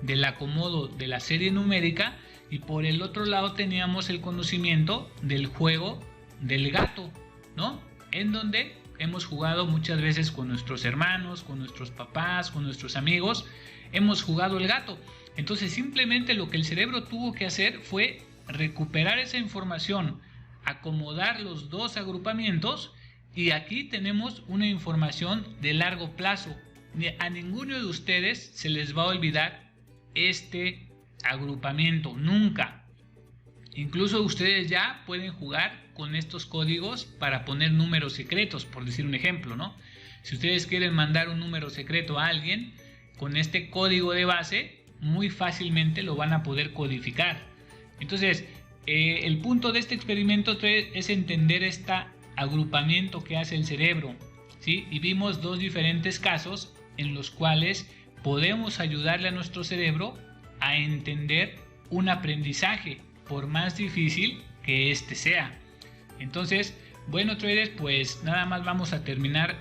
Speaker 1: del acomodo de la serie numérica, y por el otro lado teníamos el conocimiento del juego del gato, ¿no? En donde hemos jugado muchas veces con nuestros hermanos, con nuestros papás, con nuestros amigos, hemos jugado el gato. Entonces simplemente lo que el cerebro tuvo que hacer fue recuperar esa información, acomodar los dos agrupamientos, y aquí tenemos una información de largo plazo. A ninguno de ustedes se les va a olvidar este agrupamiento, nunca. Incluso ustedes ya pueden jugar con estos códigos para poner números secretos, por decir un ejemplo, ¿no? Si ustedes quieren mandar un número secreto a alguien, con este código de base muy fácilmente lo van a poder codificar. Entonces, el punto de este experimento es entender este agrupamiento que hace el cerebro, ¿sí? Y vimos dos diferentes casos en los cuales podemos ayudarle a nuestro cerebro a entender un aprendizaje, por más difícil que éste sea. Entonces, bueno, traders, pues nada más vamos a terminar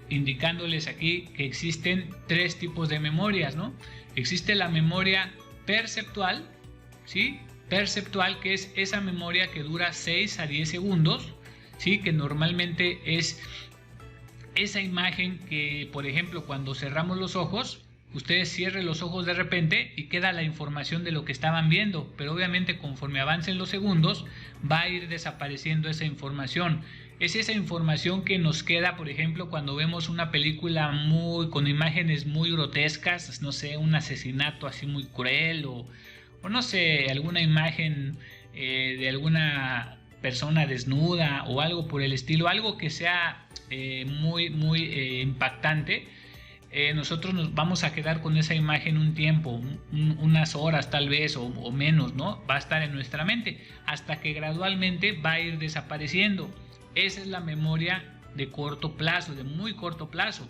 Speaker 1: indicándoles aquí que existen tres tipos de memorias, ¿no? Existe la memoria perceptual, ¿sí? Perceptual, que es esa memoria que dura 6 a 10 segundos, ¿sí? Que normalmente es esa imagen que, por ejemplo, cuando cerramos los ojos, ustedes cierren los ojos de repente y queda la información de lo que estaban viendo, pero obviamente conforme avancen los segundos va a ir desapareciendo esa información. Es esa información que nos queda, por ejemplo, cuando vemos una película con imágenes muy grotescas, no sé, un asesinato así muy cruel o no sé, alguna imagen de alguna persona desnuda o algo por el estilo, algo que sea muy impactante. Nosotros nos vamos a quedar con esa imagen un tiempo, unas horas tal vez o menos, ¿no? Va a estar en nuestra mente hasta que gradualmente va a ir desapareciendo. Esa es la memoria de corto plazo, de muy corto plazo.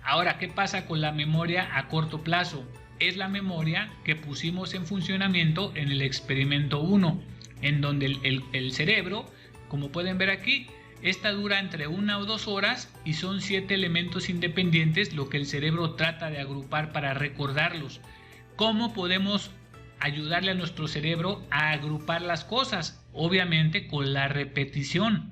Speaker 1: Ahora, ¿qué pasa con la memoria a corto plazo? Es la memoria que pusimos en funcionamiento en el experimento 1, en donde el cerebro, como pueden ver aquí, esta dura entre 1 o 2 horas y son 7 elementos independientes lo que el cerebro trata de agrupar para recordarlos. ¿Cómo podemos ayudarle a nuestro cerebro a agrupar las cosas? Obviamente con la repetición.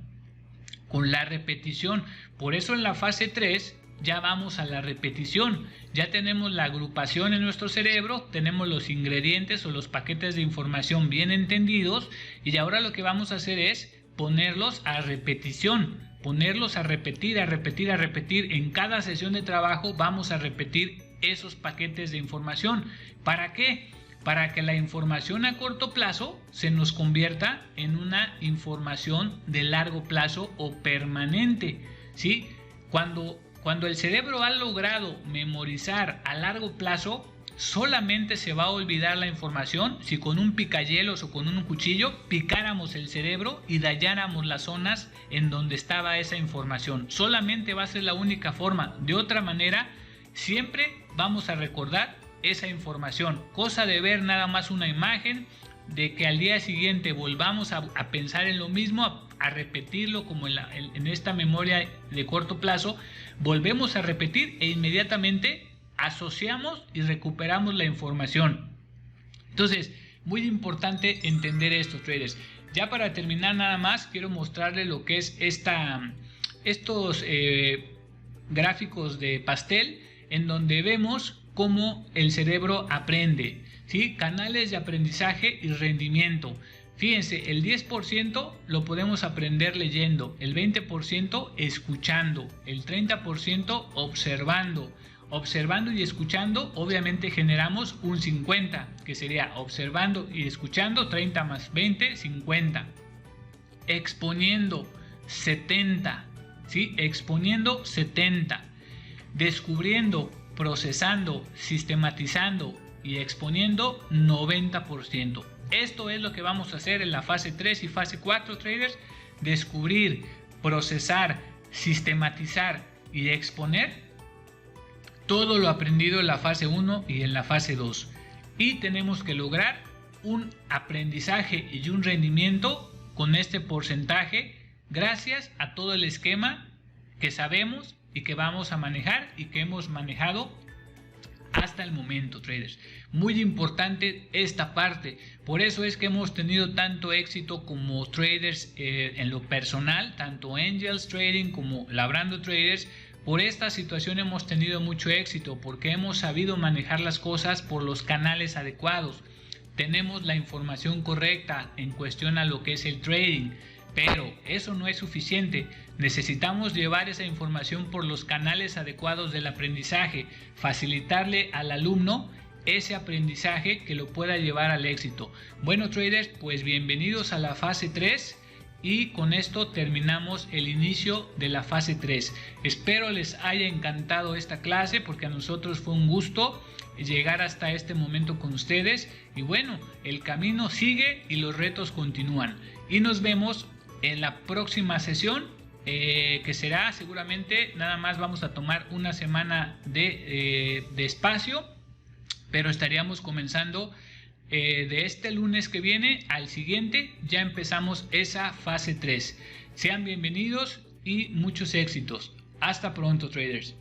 Speaker 1: Con la repetición. Por eso en la fase 3 ya vamos a la repetición. Ya tenemos la agrupación en nuestro cerebro, tenemos los ingredientes o los paquetes de información bien entendidos y ahora lo que vamos a hacer es ponerlos a repetición, ponerlos a repetir. En cada sesión de trabajo vamos a repetir esos paquetes de información. ¿Para qué? Para que la información a corto plazo se nos convierta en una información de largo plazo o permanente, ¿sí? Cuando el cerebro ha logrado memorizar a largo plazo, solamente se va a olvidar la información si con un picayelos o con un cuchillo picáramos el cerebro y dañáramos las zonas en donde estaba esa información. Solamente va a ser la única forma. De otra manera, siempre vamos a recordar esa información. Cosa de ver nada más una imagen, de que al día siguiente volvamos a pensar en lo mismo, a repetirlo como en esta memoria de corto plazo, volvemos a repetir e inmediatamente asociamos y recuperamos la información. Entonces, muy importante entender esto, traders. Ya para terminar nada más, quiero mostrarles lo que es estos gráficos de pastel en donde vemos cómo el cerebro aprende, ¿sí? Canales de aprendizaje y rendimiento. Fíjense, el 10% lo podemos aprender leyendo, el 20% escuchando, el 30% observando y escuchando. Obviamente generamos un 50, que sería observando y escuchando, 30 más 20, 50. Exponiendo, 70, ¿sí? Exponiendo, 70. Descubriendo, procesando, sistematizando y exponiendo, 90%. Esto es lo que vamos a hacer en la fase 3 y fase 4, traders. Descubrir, procesar, sistematizar y exponer todo lo aprendido en la fase 1 y en la fase 2. Y tenemos que lograr un aprendizaje y un rendimiento con este porcentaje gracias a todo el esquema que sabemos y que vamos a manejar y que hemos manejado hasta el momento, traders. Muy importante esta parte. Por eso es que hemos tenido tanto éxito como traders en lo personal, tanto Angels Trading como Labrando Traders. Por esta situación hemos tenido mucho éxito porque hemos sabido manejar las cosas por los canales adecuados. Tenemos la información correcta en cuestión a lo que es el trading. Pero eso no es suficiente. Necesitamos llevar esa información por los canales adecuados del aprendizaje, facilitarle al alumno ese aprendizaje que lo pueda llevar al éxito. Bueno, traders, pues bienvenidos a la fase 3 y con esto terminamos el inicio de la fase 3. Espero les haya encantado esta clase porque a nosotros fue un gusto llegar hasta este momento con ustedes y bueno, el camino sigue y los retos continúan y nos vemos en la próxima sesión que será seguramente, nada más vamos a tomar una semana de espacio, pero estaríamos comenzando de este lunes que viene al siguiente ya empezamos esa fase 3. Sean bienvenidos y muchos éxitos. Hasta pronto, traders.